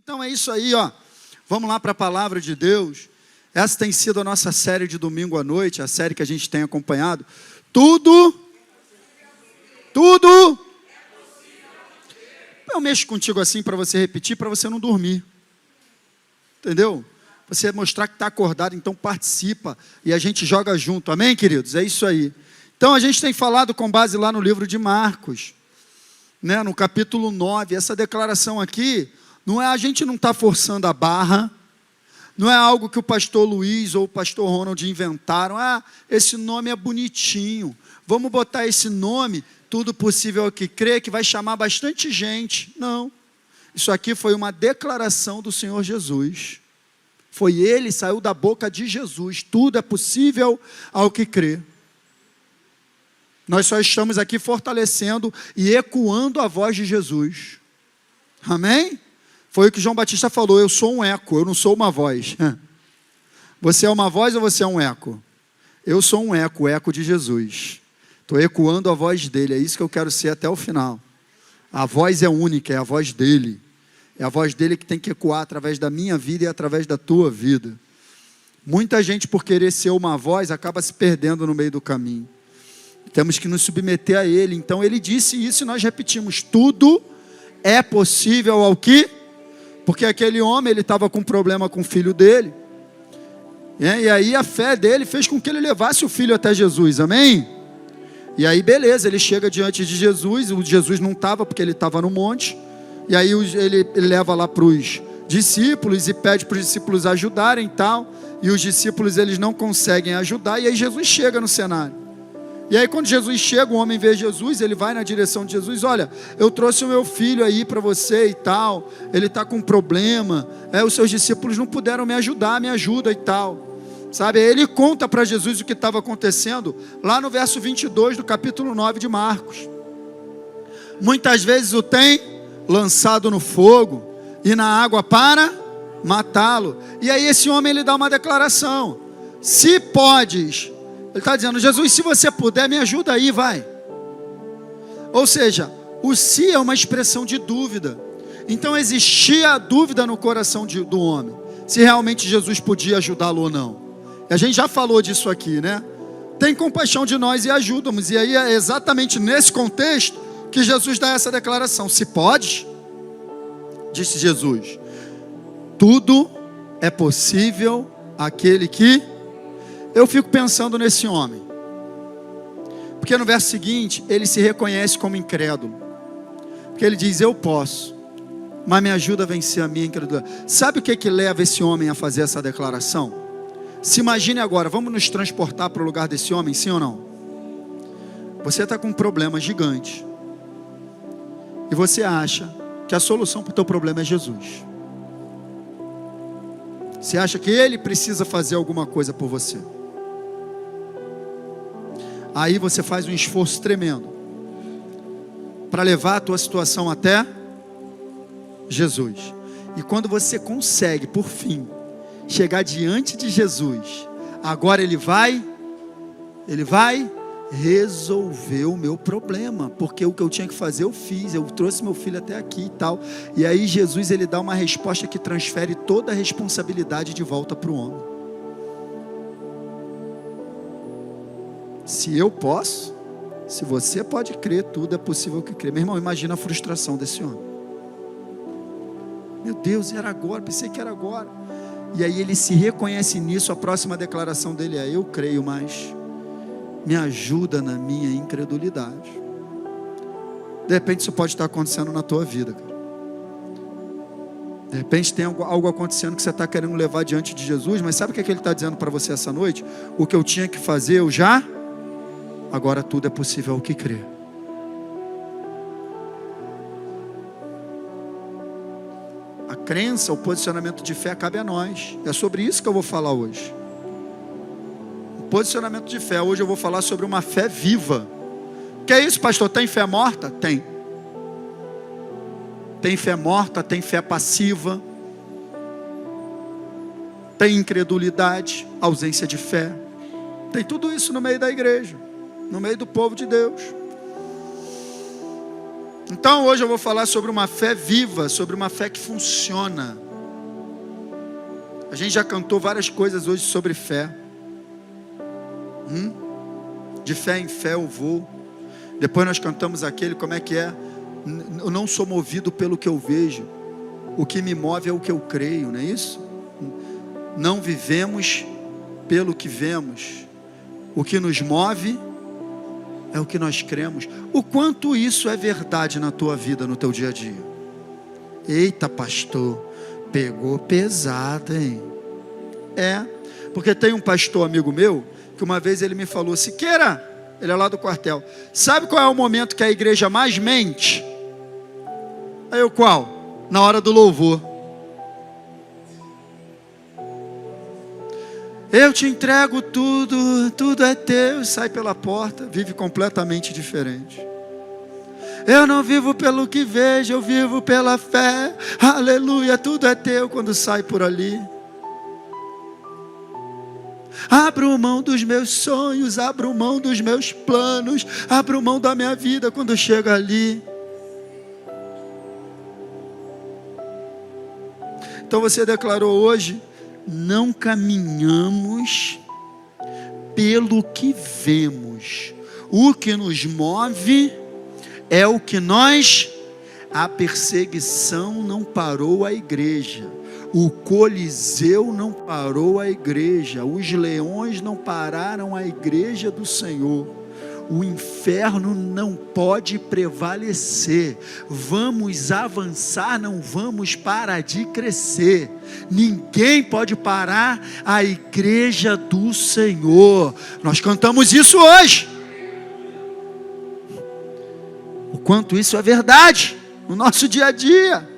Então é isso aí, ó. Vamos lá para a palavra de Deus. Essa tem sido a nossa série de domingo à noite, a série que a gente tem acompanhado. Tudo. Eu mexo contigo assim para você repetir, para você não dormir. Entendeu? Você mostrar que está acordado, então participa e a gente joga junto. Amém, queridos? É isso aí. Então a gente tem falado com base lá no livro de Marcos, né, no capítulo 9. Essa declaração aqui, a gente não está forçando a barra, não é algo que o pastor Luiz ou o pastor Ronald inventaram. Esse nome é bonitinho, vamos botar esse nome, tudo possível ao que crê, que vai chamar bastante gente. Não, isso aqui foi uma declaração do Senhor Jesus. Foi ele, saiu da boca de Jesus. Tudo é possível ao que crê. Nós só estamos aqui fortalecendo e ecoando a voz de Jesus. Amém? Foi o que João Batista falou, eu sou um eco, eu não sou uma voz. Você é uma voz ou você é um eco? Eu sou um eco, o eco de Jesus. Estou ecoando a voz dele, é isso que eu quero ser até o final. A voz é única, é a voz dele. É a voz dele que tem que ecoar através da minha vida e através da tua vida. Muita gente, por querer ser uma voz, acaba se perdendo no meio do caminho. Temos que nos submeter a ele. Então ele disse isso e nós repetimos: tudo é possível ao que? Porque aquele homem, ele estava com problema com o filho dele. E aí a fé dele fez com que ele levasse o filho até Jesus. Amém? E aí beleza, ele chega diante de Jesus. O Jesus não estava, porque ele estava no monte. E aí ele leva lá para os discípulos e pede para os discípulos ajudarem e tal. E os discípulos, eles não conseguem ajudar. E aí Jesus chega no cenário. E aí quando Jesus chega, o homem vê Jesus, ele vai na direção de Jesus: olha, eu trouxe o meu filho aí para você e tal, ele está com um problema, os seus discípulos não puderam me ajudar, me ajuda e tal, sabe? Aí ele conta para Jesus o que estava acontecendo, lá no verso 22 do capítulo 9 de Marcos. Muitas vezes o tem lançado no fogo e na água para matá-lo. E aí esse homem, ele dá uma declaração: se podes. Ele está dizendo: Jesus, se você puder, me ajuda aí, vai. Ou seja, o se é uma expressão de dúvida. Então existia a dúvida no coração do homem, se realmente Jesus podia ajudá-lo ou não. E a gente já falou disso aqui, né? Tem compaixão de nós e ajuda-nos. E aí é exatamente nesse contexto que Jesus dá essa declaração: se pode, disse Jesus, tudo é possível àquele que... Eu fico pensando nesse homem, porque no verso seguinte, ele se reconhece como incrédulo, porque ele diz: eu posso, mas me ajuda a vencer a minha incredulidade. Sabe o que leva esse homem a fazer essa declaração? Se imagine agora, vamos nos transportar para o lugar desse homem, sim ou não? Você está com um problema gigante, e você acha que a solução para o teu problema é Jesus. Você acha que ele precisa fazer alguma coisa por você. Aí você faz um esforço tremendo para levar a tua situação até Jesus. E quando você consegue, por fim, chegar diante de Jesus, agora ele vai resolver o meu problema, porque o que eu tinha que fazer eu fiz, eu trouxe meu filho até aqui e tal. E aí Jesus, ele dá uma resposta que transfere toda a responsabilidade de volta para o homem. Se eu posso, se você pode crer, tudo é possível que crer. Meu irmão, imagina a frustração desse homem. Meu Deus, era agora, pensei que era agora. E aí ele se reconhece nisso. A próxima declaração dele é: eu creio, mas me ajuda na minha incredulidade. De repente isso pode estar acontecendo na tua vida, cara. De repente tem algo acontecendo que você está querendo levar diante de Jesus, mas sabe o que ele está dizendo para você essa noite? O que eu tinha que fazer, eu já... Agora tudo é possível ao que crer. A crença, o posicionamento de fé cabe a nós. É sobre isso que eu vou falar hoje. O posicionamento de fé. Hoje eu vou falar sobre uma fé viva. Que é isso, pastor? Tem fé morta? Tem. Tem fé morta, tem fé passiva, tem incredulidade, ausência de fé. Tem tudo isso no meio da igreja, no meio do povo de Deus. Então hoje eu vou falar sobre uma fé viva, sobre uma fé que funciona. A gente já cantou várias coisas hoje sobre fé. De fé em fé eu vou. Depois nós cantamos aquele, como é que é? Eu não sou movido pelo que eu vejo. O que me move é o que eu creio, não é isso? Não vivemos pelo que vemos. O que nos move é o que nós cremos. O quanto isso é verdade na tua vida, no teu dia a dia? Eita, pastor, pegou pesado, hein? Porque tem um pastor amigo meu, que uma vez ele me falou: Siqueira, ele é lá do quartel, sabe qual é o momento que a igreja mais mente? Aí eu, qual? Na hora do louvor. Eu te entrego tudo, tudo é teu. Sai pela porta, vive completamente diferente. Eu não vivo pelo que vejo, eu vivo pela fé. Aleluia, tudo é teu quando sai por ali. Abro mão dos meus sonhos, abro mão dos meus planos, abro mão da minha vida quando chega ali. Então você declarou hoje: não caminhamos pelo que vemos. O que nos move é o que nós... A perseguição não parou a igreja. O Coliseu não parou a igreja. Os leões não pararam a igreja do Senhor. O inferno não pode prevalecer. Vamos avançar, não vamos parar de crescer. Ninguém pode parar a igreja do Senhor. Nós cantamos isso hoje. O quanto isso é verdade no nosso dia a dia.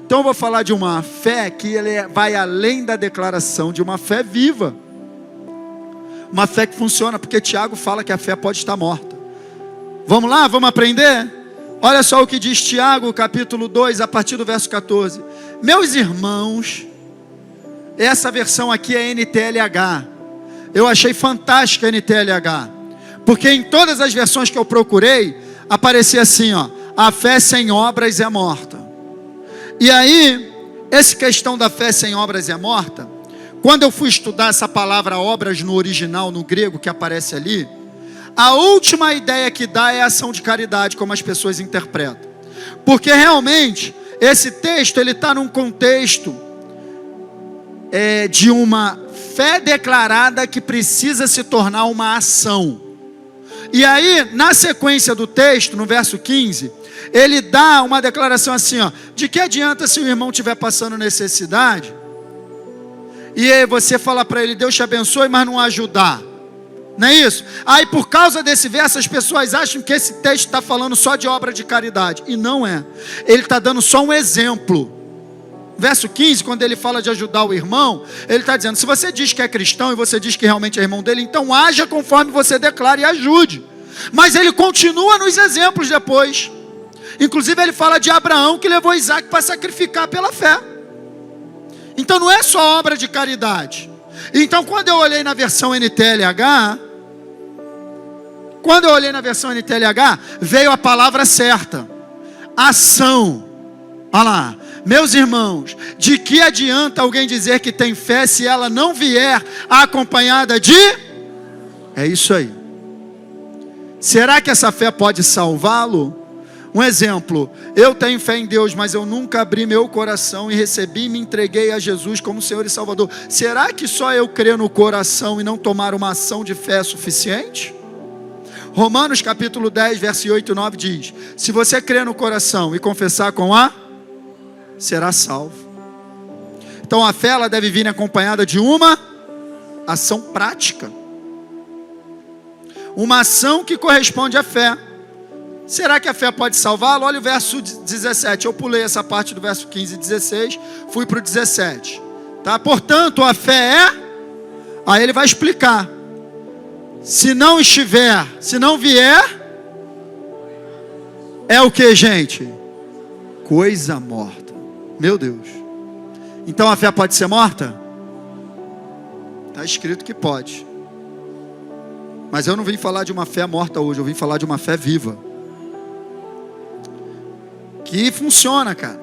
Então eu vou falar de uma fé que vai além da declaração, de uma fé viva. Uma fé que funciona, porque Tiago fala que a fé pode estar morta. Vamos lá, vamos aprender? Olha só o que diz Tiago, capítulo 2, a partir do verso 14. Meus irmãos, essa versão aqui é NTLH. Eu achei fantástica a NTLH, porque em todas as versões que eu procurei, aparecia assim, ó: a fé sem obras é morta. E aí, essa questão da fé sem obras é morta, quando eu fui estudar essa palavra obras no original, no grego, que aparece ali, a última ideia que dá é ação de caridade, como as pessoas interpretam. Porque realmente, esse texto, ele está num contexto de uma fé declarada que precisa se tornar uma ação. E aí, na sequência do texto, no verso 15, ele dá uma declaração assim, ó: de que adianta se o irmão estiver passando necessidade, e aí você fala para ele: Deus te abençoe, mas não ajudar? Não é isso? Aí por causa desse verso as pessoas acham que esse texto está falando só de obra de caridade, e não é. Ele está dando só um exemplo. Verso 15, quando ele fala de ajudar o irmão, ele está dizendo: se você diz que é cristão e você diz que realmente é irmão dele, então haja conforme você declara e ajude. Mas ele continua nos exemplos depois. Inclusive ele fala de Abraão, que levou Isaac para sacrificar pela fé. Então não é só obra de caridade. Então quando eu olhei na versão NTLH, veio a palavra certa: ação. Olha lá: meus irmãos, de que adianta alguém dizer que tem fé se ela não vier acompanhada de... É isso aí. Será que essa fé pode salvá-lo? Um exemplo: eu tenho fé em Deus, mas eu nunca abri meu coração e recebi e me entreguei a Jesus como Senhor e Salvador. Será que só eu crer no coração e não tomar uma ação de fé é suficiente? Romanos capítulo 10, verso 8 e 9 diz: se você crer no coração e confessar com a... será salvo. Então a fé, ela deve vir acompanhada de uma ação prática. Uma ação que corresponde à fé. Será que a fé pode salvá-lo? Olha o verso 17. Eu pulei essa parte do verso 15 e 16, fui para o 17. Tá? Portanto, a fé é... Aí ele vai explicar. Se não estiver, se não vier, é o que, gente? Coisa morta. Meu Deus. Então a fé pode ser morta? Está escrito que pode. Mas eu não vim falar de uma fé morta hoje, eu vim falar de uma fé viva. que funciona, cara.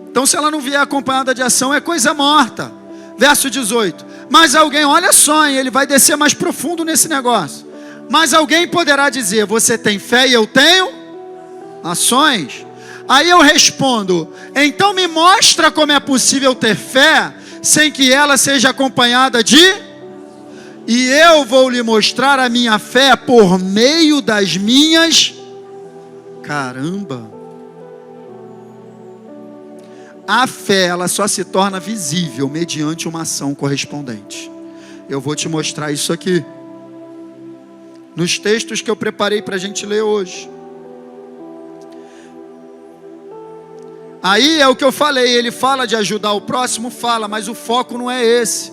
Então, se ela não vier acompanhada de ação, é coisa morta. Verso 18. Mas alguém, olha só, hein, ele vai descer mais profundo nesse negócio. Mas alguém poderá dizer, você tem fé e eu tenho ações? Aí eu respondo, então me mostra como é possível ter fé, sem que ela seja acompanhada de... E eu vou lhe mostrar a minha fé por meio das minhas... Caramba! A fé, ela só se torna visível mediante uma ação correspondente. Eu vou te mostrar isso aqui, nos textos que eu preparei para a gente ler hoje. Aí é o que eu falei, ele fala de ajudar o próximo, fala, mas o foco não é esse.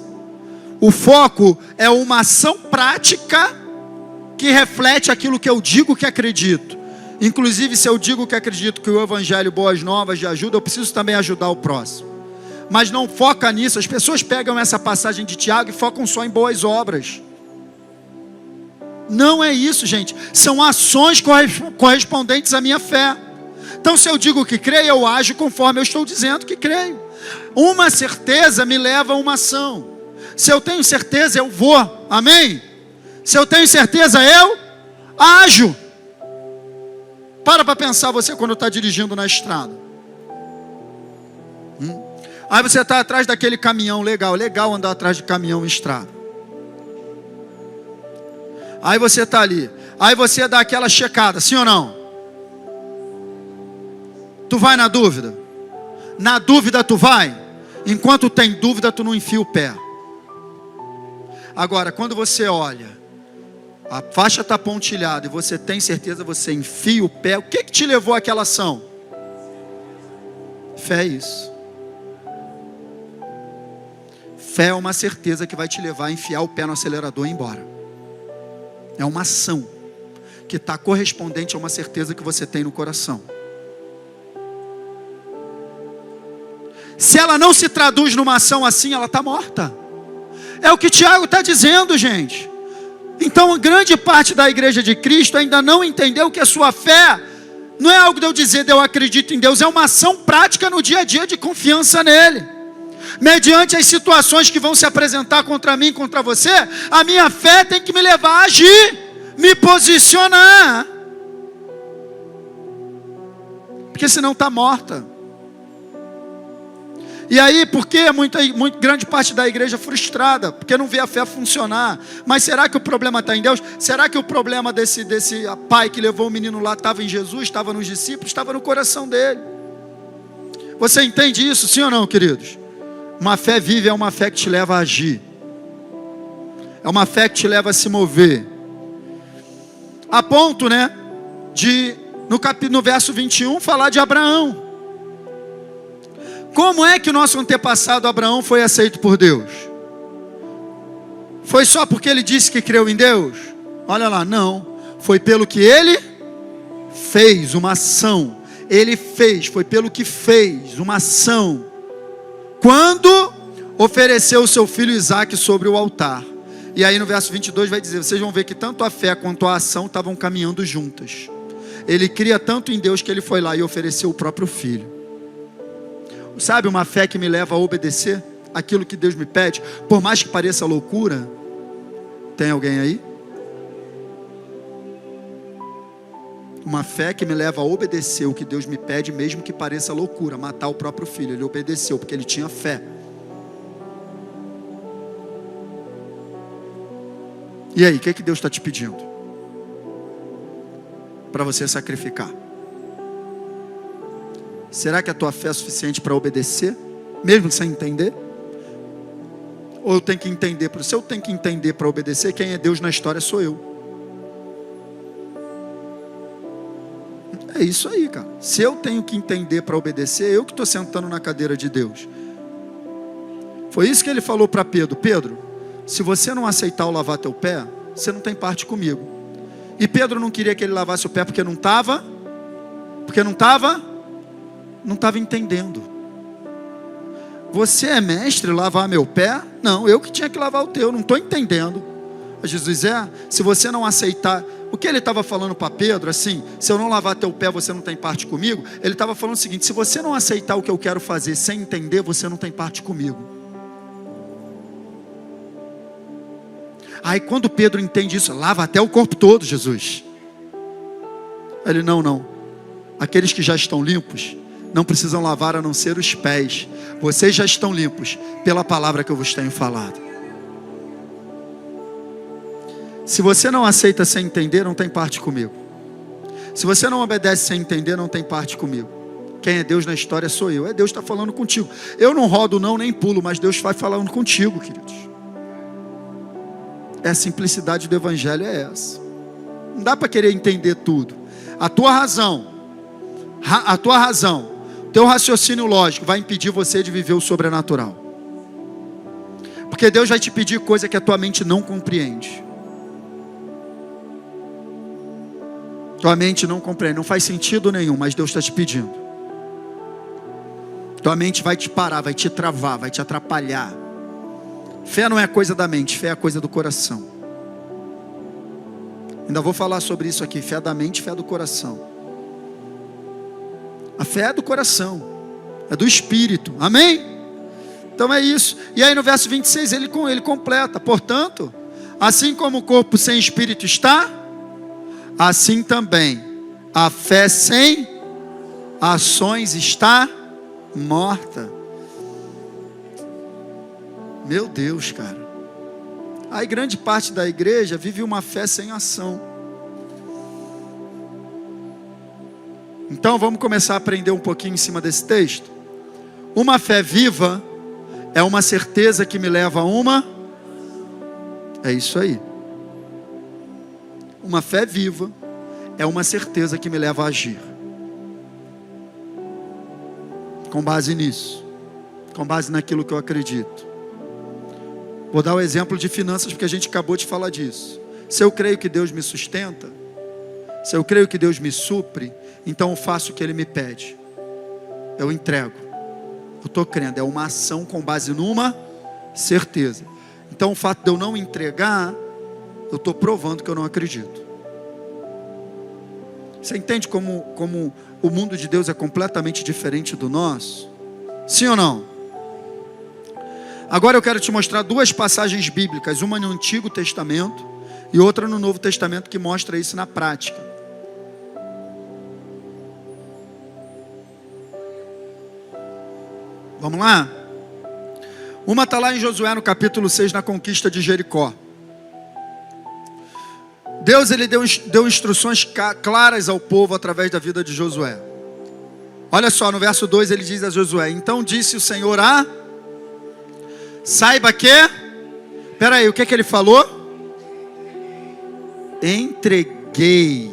O foco é uma ação prática que reflete aquilo que eu digo que acredito. Inclusive, se eu digo que acredito que o Evangelho, boas novas de ajuda, eu preciso também ajudar o próximo. Mas não foca nisso. As pessoas pegam essa passagem de Tiago e focam só em boas obras. Não é isso, gente. São ações correspondentes à minha fé. Então, se eu digo que creio, eu ajo conforme eu estou dizendo que creio. Uma certeza me leva a uma ação. Se eu tenho certeza, eu vou. Amém? Se eu tenho certeza, eu ajo. Para pensar você quando está dirigindo na estrada. Aí você está atrás daquele caminhão, legal andar atrás de caminhão em estrada. Aí você está ali. Aí você dá aquela checada, sim ou não? Tu vai na dúvida? Na dúvida tu vai? Enquanto tem dúvida, tu não enfia o pé. Agora, quando você olha, a faixa está pontilhada e você tem certeza, você enfia o pé. O que te levou àquela ação? Fé é isso. Fé é uma certeza que vai te levar a enfiar o pé no acelerador e ir embora. É uma ação que está correspondente a uma certeza que você tem no coração. Se ela não se traduz numa ação assim, ela está morta. É o que Tiago está dizendo, gente. Então, grande parte da igreja de Cristo ainda não entendeu que a sua fé não é algo de eu dizer, eu acredito em Deus, é uma ação prática no dia a dia de confiança nele. Mediante as situações que vão se apresentar contra mim, contra você, a minha fé tem que me levar a agir, me posicionar. Porque senão está morta. E aí, por que muito grande parte da igreja é frustrada? Porque não vê a fé funcionar. Mas será que o problema está em Deus? Será que o problema desse pai que levou o menino lá estava em Jesus, estava nos discípulos, estava no coração dele? Você entende isso, sim ou não, queridos? Uma fé viva é uma fé que te leva a agir. É uma fé que te leva a se mover. A ponto, de, no verso 21, falar de Abraão. Como é que o nosso antepassado Abraão foi aceito por Deus? Foi só porque ele disse que creu em Deus? Olha lá, não. Foi pelo que ele fez, uma ação. Ele fez, foi pelo que fez, uma ação. Quando ofereceu o seu filho Isaque sobre o altar. E aí no verso 22 vai dizer, vocês vão ver que tanto a fé quanto a ação estavam caminhando juntas. Ele cria tanto em Deus que ele foi lá e ofereceu o próprio filho. Sabe, uma fé que me leva a obedecer aquilo que Deus me pede, por mais que pareça loucura. Tem alguém aí? Uma fé que me leva a obedecer o que Deus me pede, mesmo que pareça loucura, matar o próprio filho. Ele obedeceu porque ele tinha fé. E aí, o que Deus está te pedindo? Para você sacrificar. Será que a tua fé é suficiente para obedecer? Mesmo sem entender? Ou eu tenho que entender? Se eu tenho que entender para obedecer, quem é Deus na história sou eu. É isso aí, cara. Se eu tenho que entender para obedecer, eu que estou sentando na cadeira de Deus. Foi isso que ele falou para Pedro. Pedro, se você não aceitar eu lavar teu pé, você não tem parte comigo. E Pedro não queria que ele lavasse o pé porque não estava entendendo. Você é mestre lavar meu pé? Não, eu que tinha que lavar o teu, não estou entendendo. Jesus se você não aceitar O que ele estava falando para Pedro, assim, se eu não lavar teu pé, você não tem parte comigo. Ele estava falando o seguinte: se você não aceitar o que eu quero fazer sem entender, você não tem parte comigo. Aí quando Pedro entende isso, lava até o corpo todo, Jesus. Ele, não. Aqueles que já estão limpos, não precisam lavar a não ser os pés. Vocês já estão limpos pela palavra que eu vos tenho falado. Se você não aceita sem entender, não tem parte comigo. Se você não obedece sem entender, não tem parte comigo. Quem é Deus na história sou eu. É Deus que está falando contigo. Eu não rodo não, nem pulo, mas Deus vai falando contigo, queridos. A simplicidade do evangelho é essa. Não dá para querer entender tudo. A tua razão, teu raciocínio lógico vai impedir você de viver o sobrenatural. Porque Deus vai te pedir coisa que a tua mente não compreende. Tua mente não compreende, não faz sentido nenhum, mas Deus está te pedindo. Tua mente vai te parar, vai te travar, vai te atrapalhar. Fé não é coisa da mente, fé é coisa do coração. Ainda vou falar sobre isso aqui, fé da mente, fé do coração. A fé é do coração, é do espírito, amém? Então é isso. E aí no verso 26 ele completa: portanto, assim como o corpo sem espírito está, assim também a fé sem ações está morta. Meu Deus, cara. Aí grande parte da igreja vive uma fé sem ação. Então vamos começar a aprender um pouquinho em cima desse texto. Uma fé viva é uma certeza que me leva a uma... É isso aí. Uma fé viva é uma certeza que me leva a agir. Com base nisso. Com base naquilo que eu acredito. Vou dar o exemplo de finanças, porque a gente acabou de falar disso. Se eu creio que Deus me sustenta, se eu creio que Deus me supre, então eu faço o que Ele me pede. Eu entrego. Eu estou crendo. É uma ação com base numa certeza. Então o fato de eu não entregar, eu estou provando que eu não acredito. Você entende como o mundo de Deus é completamente diferente do nosso? Sim ou não? Agora eu quero te mostrar duas passagens bíblicas, uma no Antigo Testamento e outra no Novo Testamento, que mostra isso na prática. Vamos lá? Uma está lá em Josué no capítulo 6, na conquista de Jericó. Deus ele deu instruções claras ao povo através da vida de Josué. Olha só, no verso 2 ele diz a Josué: então disse o Senhor saiba que... Peraí, o que ele falou? Entreguei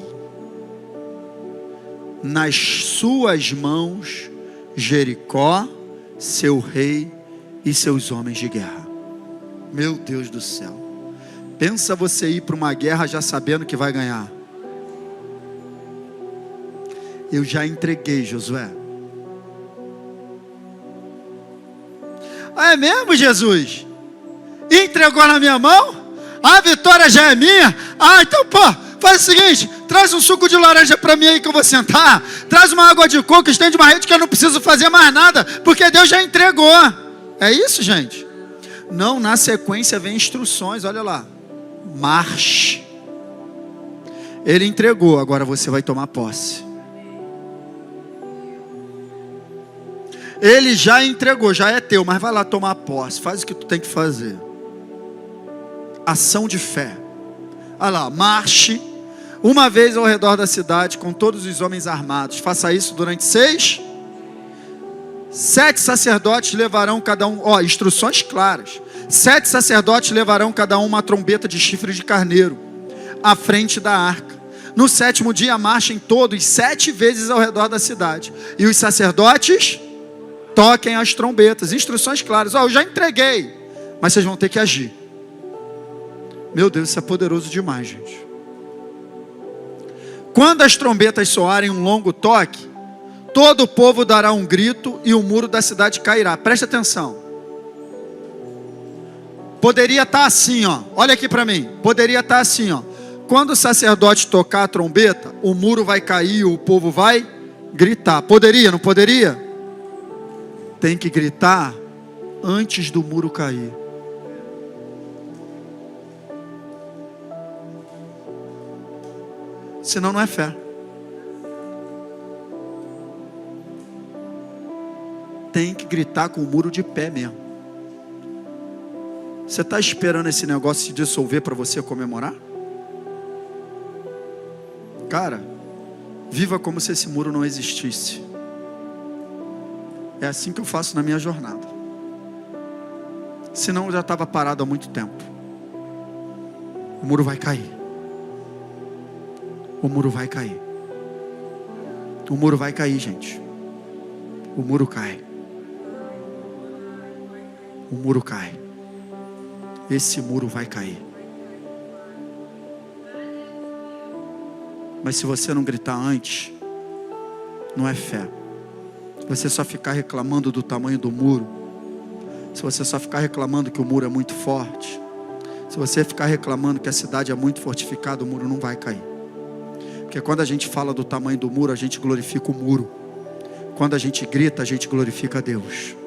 nas suas mãos Jericó, seu rei e seus homens de guerra. Meu Deus do céu. Pensa você ir para uma guerra já sabendo que vai ganhar. Eu já entreguei, Josué. Ah, é mesmo, Jesus? Entregou na minha mão? A vitória já é minha? Ah, então faz o seguinte: traz um suco de laranja para mim aí que eu vou sentar. Traz uma água de coco, estende uma rede que eu não preciso fazer mais nada, porque Deus já entregou. É isso, gente? Não, na sequência vem instruções, olha lá. Marche. Ele entregou, agora você vai tomar posse. Ele já entregou, já é teu, mas vai lá tomar posse. Faz o que tu tem que fazer. Ação de fé. Olha lá, marche uma vez ao redor da cidade com todos os homens armados. Faça isso durante 7 sacerdotes levarão cada um, instruções claras. 7 sacerdotes levarão cada um uma trombeta de chifre de carneiro à frente da arca. No 7º dia marchem todos 7 vezes ao redor da cidade. E os sacerdotes toquem as trombetas. Instruções claras. Eu já entreguei, mas vocês vão ter que agir. Meu Deus, isso é poderoso demais, gente. Quando as trombetas soarem um longo toque, todo o povo dará um grito e o muro da cidade cairá. Preste atenção. Poderia estar assim, olha aqui para mim. Poderia estar assim, quando o sacerdote tocar a trombeta, o muro vai cair e o povo vai gritar. Poderia, não poderia? Tem que gritar antes do muro cair. Senão não é fé. Tem que gritar com o muro de pé mesmo. Você está esperando esse negócio se dissolver para você comemorar? Cara, viva como se esse muro não existisse. É assim que eu faço na minha jornada. Senão eu já estava parado há muito tempo. O muro vai cair. O muro vai cair. O muro vai cair, gente. O muro cai. O muro cai. Esse muro vai cair. Mas se você não gritar antes, não é fé. Você só ficar reclamando do tamanho do muro, se você só ficar reclamando que o muro é muito forte, se você ficar reclamando que a cidade é muito fortificada, o muro não vai cair. Porque quando a gente fala do tamanho do muro, a gente glorifica o muro. Quando a gente grita, a gente glorifica a Deus.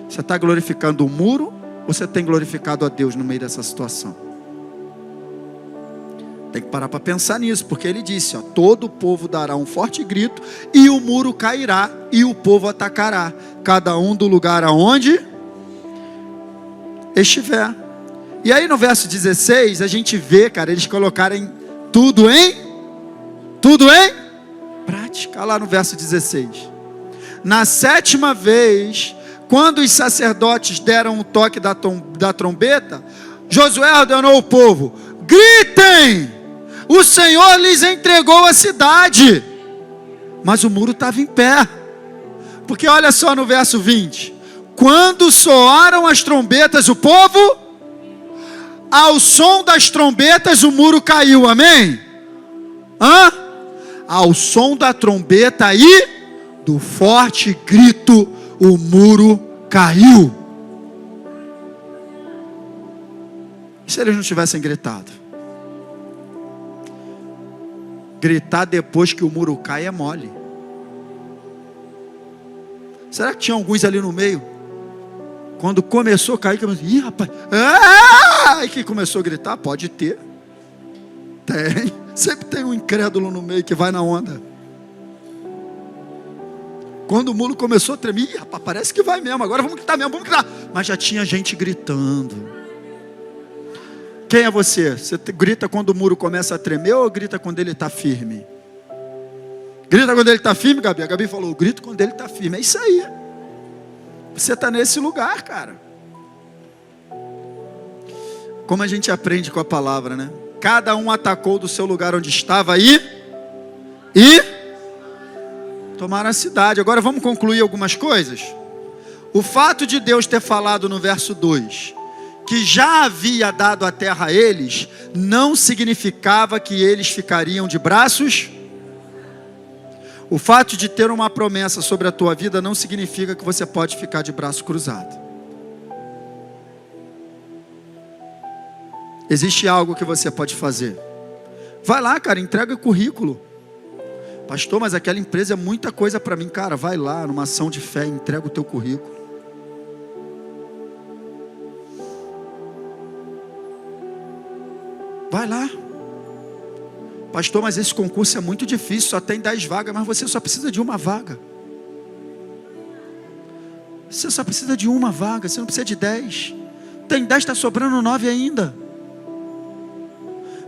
Você está glorificando o muro ou você tem glorificado a Deus no meio dessa situação? Tem que parar para pensar nisso, porque ele disse, ó, todo o povo dará um forte grito e o muro cairá e o povo atacará, cada um do lugar aonde estiver. E aí no verso 16 a gente vê, cara, eles colocarem tudo em prática. Olha lá no verso 16. Na 7ª vez, quando os sacerdotes deram o toque da trombeta, Josué ordenou ao povo: gritem! O Senhor lhes entregou a cidade. Mas o muro estava em pé. Porque olha só no verso 20. Quando soaram as trombetas, o povo, ao som das trombetas, o muro caiu. Amém? Ao som da trombeta e do forte grito, o muro caiu. E se eles não tivessem gritado? Gritar depois que o muro cai é mole. Será que tinha alguns ali no meio? Quando começou a cair, ih, rapaz, e que começou a gritar? Pode ter. Tem. Sempre tem um incrédulo no meio que vai na onda. Quando o muro começou a tremer, ih, rapaz, parece que vai mesmo. Agora vamos gritar mesmo, vamos gritar. Mas já tinha gente gritando. Quem é você? Você grita quando o muro começa a tremer ou grita quando ele está firme? Grita quando ele está firme, Gabi? A Gabi falou, eu grito quando ele está firme. É isso aí. Você está nesse lugar, cara. Como a gente aprende com a palavra, né? Cada um atacou do seu lugar onde estava e tomaram a cidade. Agora vamos concluir algumas coisas. O fato de Deus ter falado no verso 2... que já havia dado a terra a eles, não significava que eles ficariam de braços. O fato de ter uma promessa sobre a tua vida não significa que você pode ficar de braço cruzado. Existe algo que você pode fazer. Vai lá, cara, entrega o currículo. Pastor, mas aquela empresa é muita coisa para mim. Cara, vai lá, numa ação de fé, entrega o teu currículo. Vai lá. Pastor, mas esse concurso é muito difícil, só tem 10 vagas, mas você só precisa de uma vaga. Você só precisa de uma vaga, você não precisa de 10. Tem 10, está sobrando 9 ainda.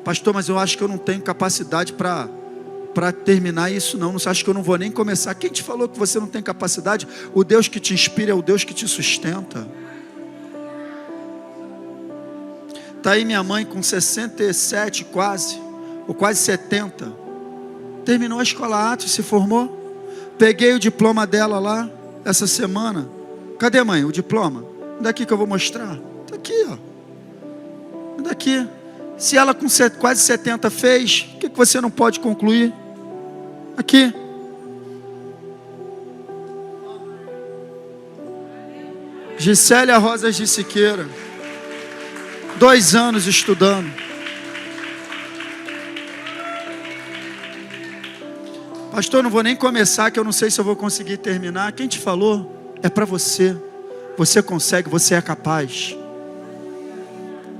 Pastor, mas eu acho que eu não tenho capacidade para terminar isso não. Você acha que eu não vou nem começar? Quem te falou que você não tem capacidade? O Deus que te inspira é o Deus que te sustenta. Está aí minha mãe com 67 quase, ou quase 70. Terminou a escola Atos, se formou. Peguei o diploma dela lá, essa semana. Cadê, mãe, o diploma? Daqui que eu vou mostrar. Está aqui, ó. Daqui. Se ela com quase 70 fez, o que você não pode concluir? Aqui. Gisélia Rosas de Siqueira. 2 anos estudando. Pastor, não vou nem começar, que eu não sei se eu vou conseguir terminar. Quem te falou? É para você. Você consegue, você é capaz.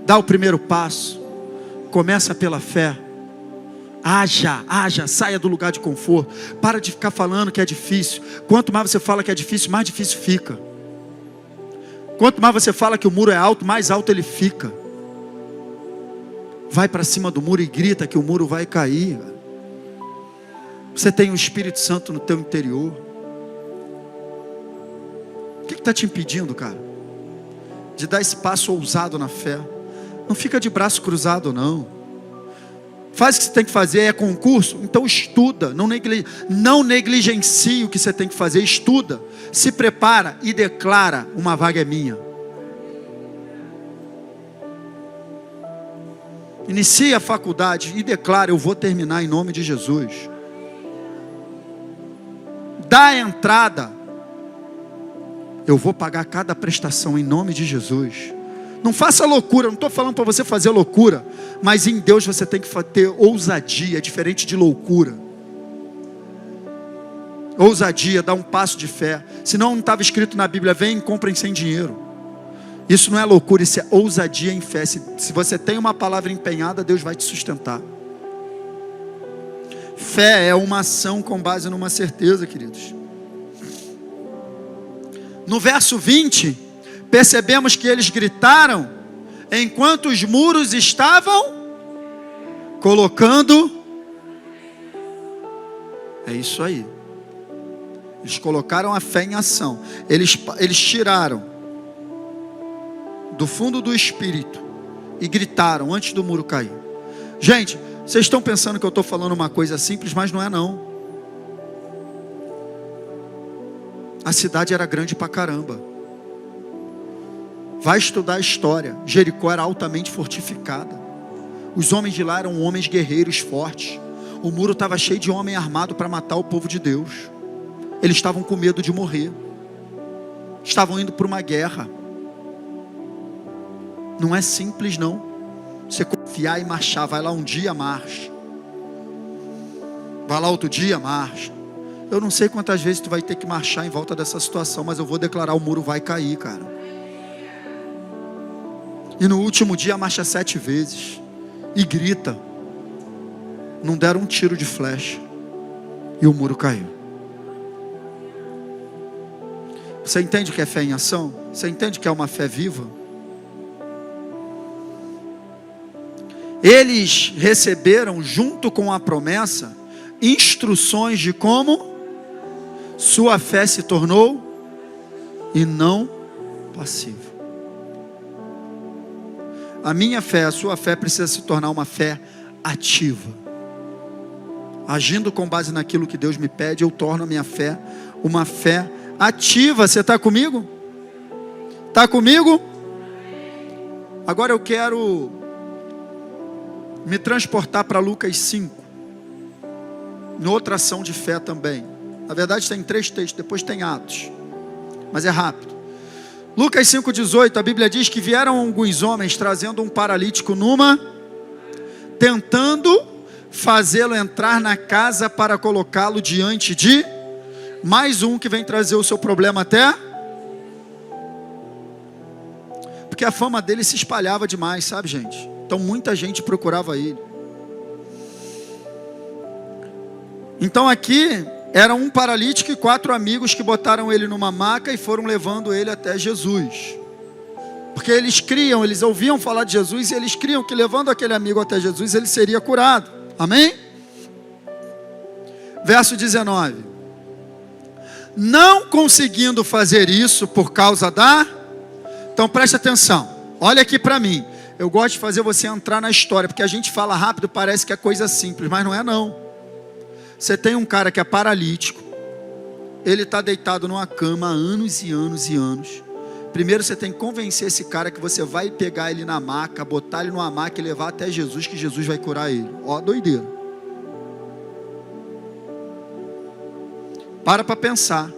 Dá o primeiro passo. Começa pela fé. Haja, saia do lugar de conforto. Para de ficar falando que é difícil. Quanto mais você fala que é difícil, mais difícil fica. Quanto mais você fala que o muro é alto, mais alto ele fica. Vai para cima do muro e grita que o muro vai cair. Você tem o Espírito Santo no teu interior. O que está te impedindo, cara? De dar esse passo ousado na fé. Não fica de braço cruzado, não. Faz o que você tem que fazer, é concurso? Então estuda, não negligencie o que você tem que fazer, estuda, se prepara e declara: uma vaga é minha. Inicie a faculdade e declara: eu vou terminar em nome de Jesus. Dá a entrada, eu vou pagar cada prestação em nome de Jesus. Não faça loucura, não estou falando para você fazer loucura, mas em Deus você tem que ter ousadia, diferente de loucura. Ousadia, dá um passo de fé. Senão não estava escrito na Bíblia: vem e comprem sem dinheiro. Isso não é loucura, isso é ousadia em fé. Se você tem uma palavra empenhada, Deus vai te sustentar. Fé é uma ação com base numa certeza, queridos. No verso 20, percebemos que eles gritaram enquanto os muros estavam colocando. É isso aí. Eles colocaram a fé em ação. Eles tiraram do fundo do espírito e gritaram antes do muro cair. Gente, vocês estão pensando que eu estou falando uma coisa simples, mas não é não. A cidade era grande pra caramba. Vai estudar a história. Jericó era altamente fortificada. Os homens de lá eram homens guerreiros fortes. O muro estava cheio de homem armado para matar o povo de Deus. Eles estavam com medo de morrer. Estavam indo para uma guerra. Não é simples não. Você confiar e marchar. Vai lá um dia, marcha. Vai lá outro dia, marcha. Eu não sei quantas vezes tu vai ter que marchar em volta dessa situação, mas eu vou declarar: o muro vai cair, cara. E no último dia marcha 7 vezes. E grita. Não deram um tiro de flecha. E o muro caiu. Você entende que é fé em ação? Você entende que é uma fé viva? Eles receberam, junto com a promessa, instruções de como sua fé se tornou e não passiva. A minha fé, a sua fé precisa se tornar uma fé ativa. Agindo com base naquilo que Deus me pede, eu torno a minha fé uma fé ativa. Você está comigo? Está comigo? Agora eu quero me transportar para Lucas 5. Em outra ação de fé também. Na verdade tem 3 textos, depois tem Atos. Mas é rápido. Lucas 5,18, a Bíblia diz que vieram alguns homens trazendo um paralítico tentando fazê-lo entrar na casa para colocá-lo diante de mais um que vem trazer o seu problema até. Porque a fama dele se espalhava demais, sabe, gente? Então muita gente procurava ele. Então aqui era um paralítico e 4 amigos que botaram ele numa maca e foram levando ele até Jesus. Porque eles criam, eles ouviam falar de Jesus e eles criam que levando aquele amigo até Jesus ele seria curado. Amém? Verso 19. Não conseguindo fazer isso por causa da... Então preste atenção, olha aqui para mim. Eu gosto de fazer você entrar na história, porque a gente fala rápido, parece que é coisa simples, mas não é não. Você tem um cara que é paralítico, ele está deitado numa cama há anos e anos e anos. Primeiro você tem que convencer esse cara que você vai pegar ele na maca, botar ele numa maca e levar até Jesus, que Jesus vai curar ele. Ó, doideira. Para pensar.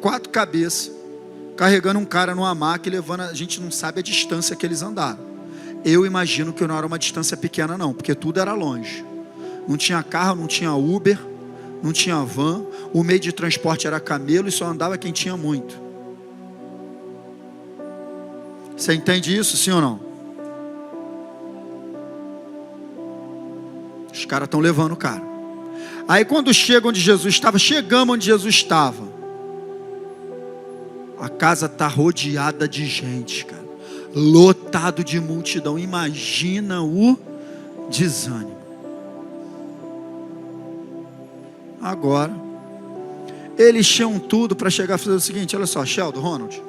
4 cabeças, carregando um cara numa maca e levando, a gente não sabe a distância que eles andaram. Eu imagino que não era uma distância pequena não, porque tudo era longe. Não tinha carro, não tinha Uber, não tinha van. O meio de transporte era camelo e só andava quem tinha muito. Você entende isso, sim ou não? Os caras estão levando o cara. Aí quando chegam onde Jesus estava, chegamos onde Jesus estava. A casa está rodeada de gente, cara. Lotado de multidão. Imagina o desânimo. Agora, eles tinham tudo para chegar a fazer o seguinte: olha só, Sheldon, Ronald,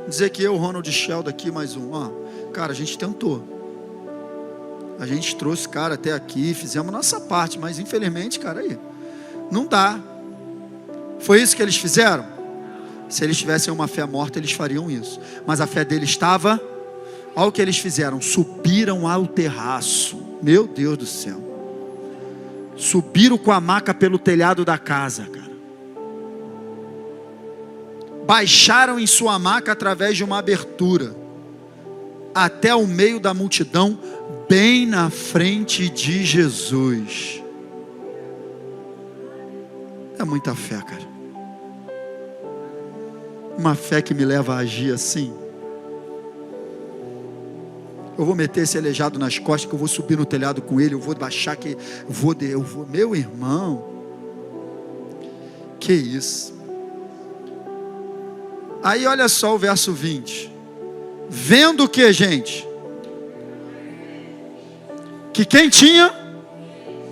dizer que eu, Ronald e Sheldon aqui, mais um, ó, cara, a gente tentou, a gente trouxe o cara até aqui, fizemos nossa parte, mas infelizmente, cara, aí, não dá. Foi isso que eles fizeram? Se eles tivessem uma fé morta, eles fariam isso, mas a fé deles estava, olha o que eles fizeram, subiram ao terraço, meu Deus do céu, subiram com a maca pelo telhado da casa, cara. Baixaram em sua maca através de uma abertura, até o meio da multidão, bem na frente de Jesus. É muita fé, cara. Uma fé que me leva a agir assim. Eu vou meter esse aleijado nas costas, que eu vou subir no telhado com ele, eu vou baixar, que eu vou, meu irmão, que isso. Aí olha só o verso 20, vendo o que, gente? Que quem tinha,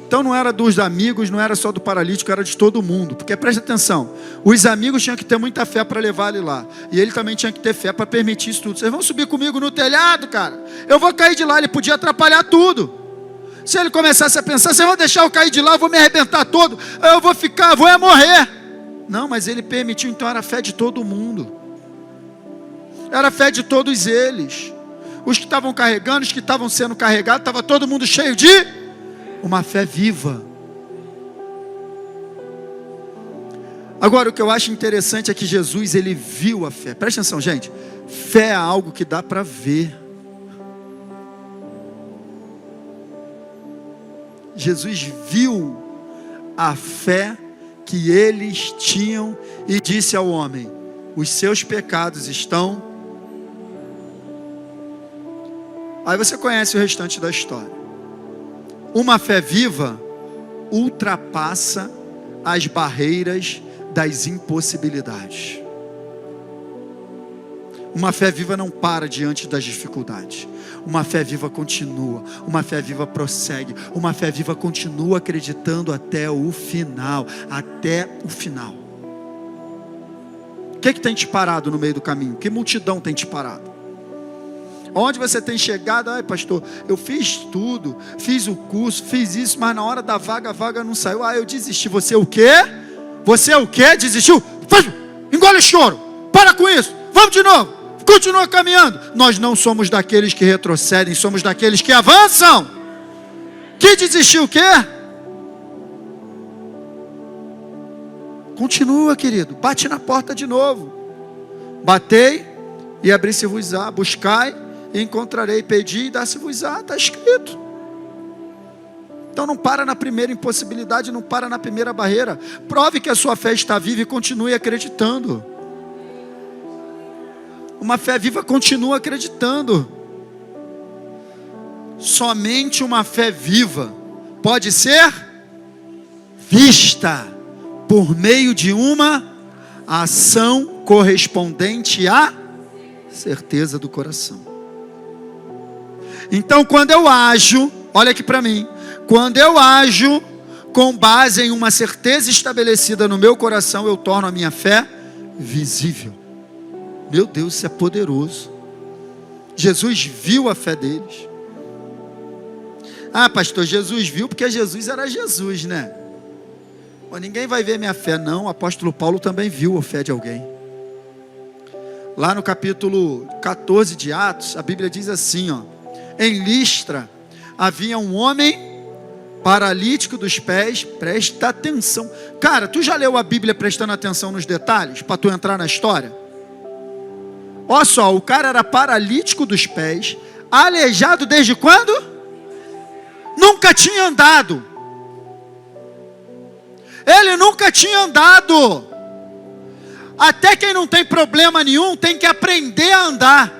então não era dos amigos, não era só do paralítico, era de todo mundo, porque presta atenção, os amigos tinham que ter muita fé para levar ele lá, e ele também tinha que ter fé para permitir isso tudo. Vocês vão subir comigo no telhado, cara? Eu vou cair de lá, ele podia atrapalhar tudo. Se ele começasse a pensar, vocês vão deixar eu cair de lá, eu vou me arrebentar todo, eu vou ficar, vou morrer. Não, mas ele permitiu, então era a fé de todo mundo, era a fé de todos eles, os que estavam carregando, os que estavam sendo carregados, estava todo mundo cheio de uma fé viva. Agora o que eu acho interessante é que Jesus, ele viu a fé. Presta atenção, gente, fé é algo que dá para ver. Jesus viu a fé que eles tinham e disse ao homem: os seus pecados estão. Aí você conhece o restante da história. Uma fé viva ultrapassa as barreiras das impossibilidades. Uma fé viva não para diante das dificuldades. Uma fé viva continua. Uma fé viva prossegue. Uma fé viva continua acreditando até o final. Até o final. O que tem te parado no meio do caminho? Que multidão tem te parado? Onde você tem chegado? Ai, pastor, eu fiz tudo, fiz o curso, fiz isso, mas na hora da vaga, a vaga não saiu. Ah, eu desisti. Você o quê? Você o quê? Desistiu? Engole o choro, para com isso, vamos de novo, continua caminhando. Nós não somos daqueles que retrocedem, somos daqueles que avançam. Que desistiu o quê? Continua, querido, bate na porta de novo. Batei e abri-se-vos-á, buscai e encontrarei, pedi e dá-se-vos-á, está escrito. Então não para na primeira impossibilidade, não para na primeira barreira. Prove que a sua fé está viva e continue acreditando. Uma fé viva continua acreditando. Somente uma fé viva pode ser vista por meio de uma ação correspondente à certeza do coração. Então quando eu ajo, olha aqui para mim, quando eu ajo com base em uma certeza estabelecida no meu coração, eu torno a minha fé visível. Meu Deus, isso é poderoso. Jesus viu a fé deles. Ah, pastor, Jesus viu porque Jesus era Jesus, né? Mas ninguém vai ver minha fé, não. O apóstolo Paulo também viu a fé de alguém. Lá no capítulo 14 de Atos, a Bíblia diz assim, ó: em Listra havia um homem paralítico dos pés. Presta atenção. Cara, tu já leu a Bíblia prestando atenção nos detalhes, para tu entrar na história? Olha só, o cara era paralítico dos pés, Aleijado desde quando? Nunca tinha andado. Ele nunca tinha andado. Até quem não tem problema nenhum tem que aprender a andar.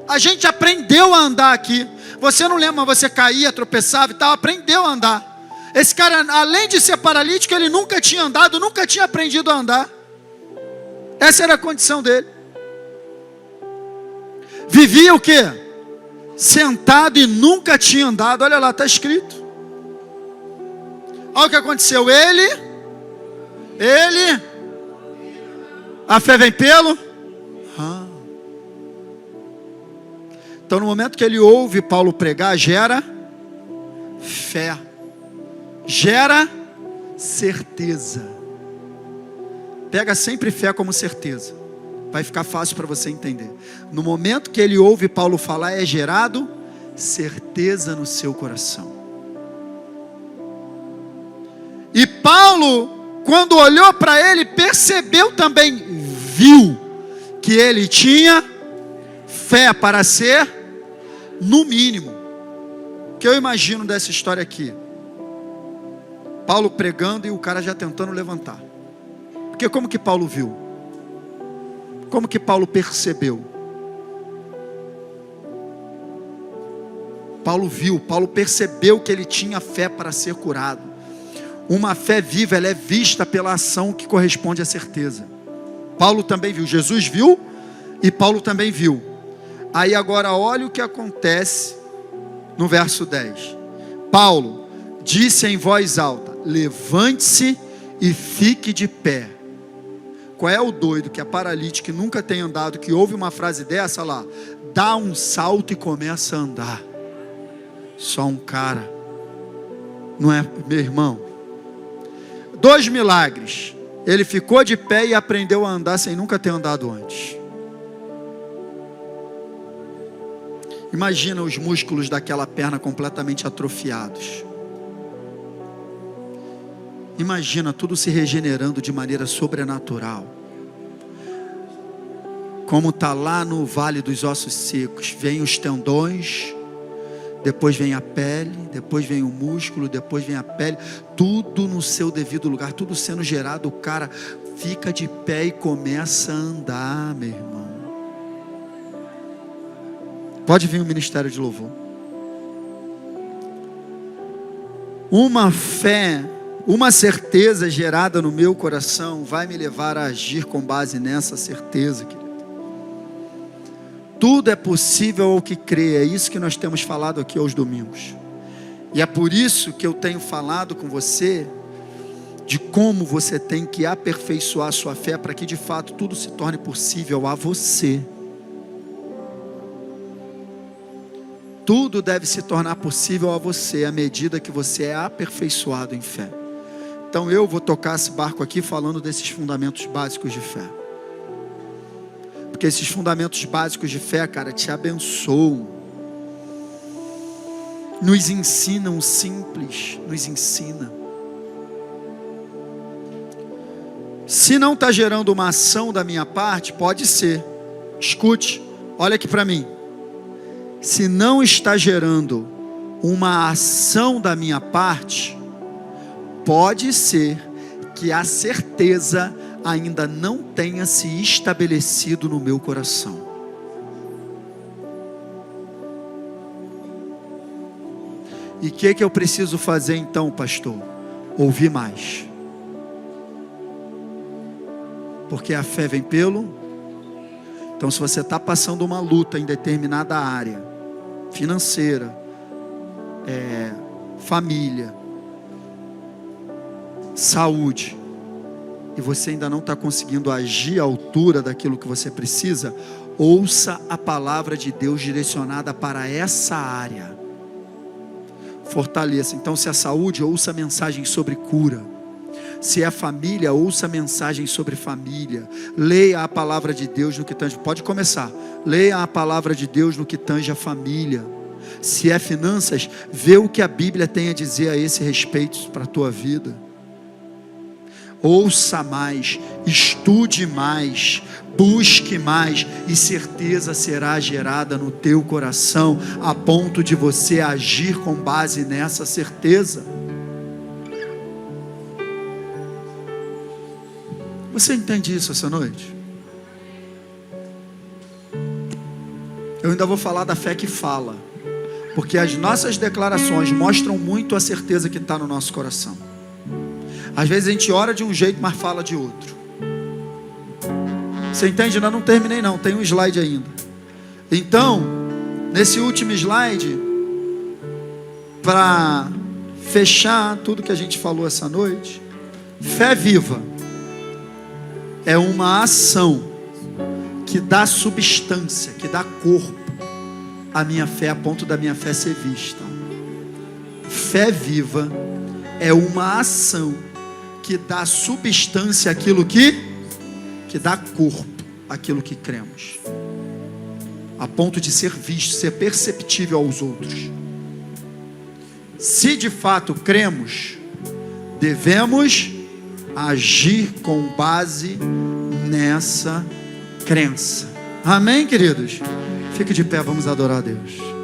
A gente aprendeu a andar aqui. Você não lembra, você caía, tropeçava e tal, aprendeu a andar. Esse cara, além de ser paralítico, ele nunca tinha andado, nunca tinha aprendido a andar. Essa era a condição dele. Vivia o quê? Sentado e nunca tinha andado. Olha lá, está escrito. Olha o que aconteceu. Ele, a fé vem pelo? Então no momento que ele ouve Paulo pregar, gera fé. Gera certeza. Pega sempre fé como certeza. Vai ficar fácil para você entender. No momento que ele ouve Paulo falar, é gerado certeza no seu coração. E Paulo, quando olhou para ele, percebeu também, viu que ele tinha fé para ser, no mínimo, que eu imagino dessa história aqui, Paulo pregando e o cara já tentando levantar. Porque como que Paulo viu? Como que Paulo percebeu? Paulo viu, Paulo percebeu que ele tinha fé para ser curado. Uma fé viva, ela é vista pela ação que corresponde à certeza. Paulo também viu, Jesus viu e Paulo também viu. Aí agora olha o que acontece no verso 10. Paulo disse em voz alta: levante-se e fique de pé. Qual é o doido que é paralítico, que nunca tem andado, que ouve uma frase dessa lá, dá um salto e começa a andar? Só um cara, não é, meu irmão? 2 milagres. Ele ficou de pé e aprendeu a andar sem nunca ter andado antes. Imagina os músculos daquela perna completamente atrofiados. Imagina tudo se regenerando de maneira sobrenatural. Como está lá no vale dos ossos secos. Vem os tendões, depois vem a pele, depois vem o músculo, depois vem a pele. Tudo no seu devido lugar, tudo sendo gerado. O cara fica de pé e começa a andar, meu irmão. Pode vir o ministério de louvor. Uma fé, uma certeza gerada no meu coração vai me levar a agir com base nessa certeza, querido. Tudo é possível ao que crê. É isso que nós temos falado aqui aos domingos. E é por isso que eu tenho falado com você de como você tem que aperfeiçoar a sua fé para que de fato tudo se torne possível a você. Tudo deve se tornar possível a você à medida que você é aperfeiçoado em fé. Então eu vou tocar esse barco aqui falando desses fundamentos básicos de fé. Porque esses fundamentos básicos de fé, cara, te abençoam. Nos ensinam o simples, nos ensina. Se não está gerando uma ação da minha parte, pode ser. Escute, olha aqui para mim. Se não está gerando uma ação da minha parte, pode ser que a certeza ainda não tenha se estabelecido no meu coração. E o que eu preciso fazer então, pastor? Ouvir mais. Porque a fé vem pelo... Então se você está passando uma luta em determinada área, financeira, família, saúde, e você ainda não está conseguindo agir à altura daquilo que você precisa, ouça a palavra de Deus direcionada para essa área. Fortaleça. Então se é saúde, ouça mensagem sobre cura. Se é família, ouça mensagem sobre família. Leia a palavra de Deus no que tange. Pode começar. Leia a palavra de Deus no que tange a família. Se é finanças, vê o que a Bíblia tem a dizer a esse respeito para a tua vida. ouça mais, estude mais, busque mais, e certeza será gerada no teu coração, a ponto de você agir com base nessa certeza. Você entende isso essa noite? Eu ainda vou falar da fé que fala, porque as nossas declarações mostram muito a certeza que está no nosso coração. Às vezes a gente ora de um jeito, mas fala de outro. Você entende? Eu não terminei não, tem um slide ainda. Então, nesse último slide, para fechar tudo que a gente falou essa noite, fé viva é uma ação que dá substância, que dá corpo à minha fé, a ponto da minha fé ser vista. Fé viva é uma ação que dá substância àquilo que dá corpo àquilo que cremos, a ponto de ser visto, ser perceptível aos outros. Se de fato cremos, devemos agir com base nessa crença. Amém, queridos? Fique de pé, vamos adorar a Deus.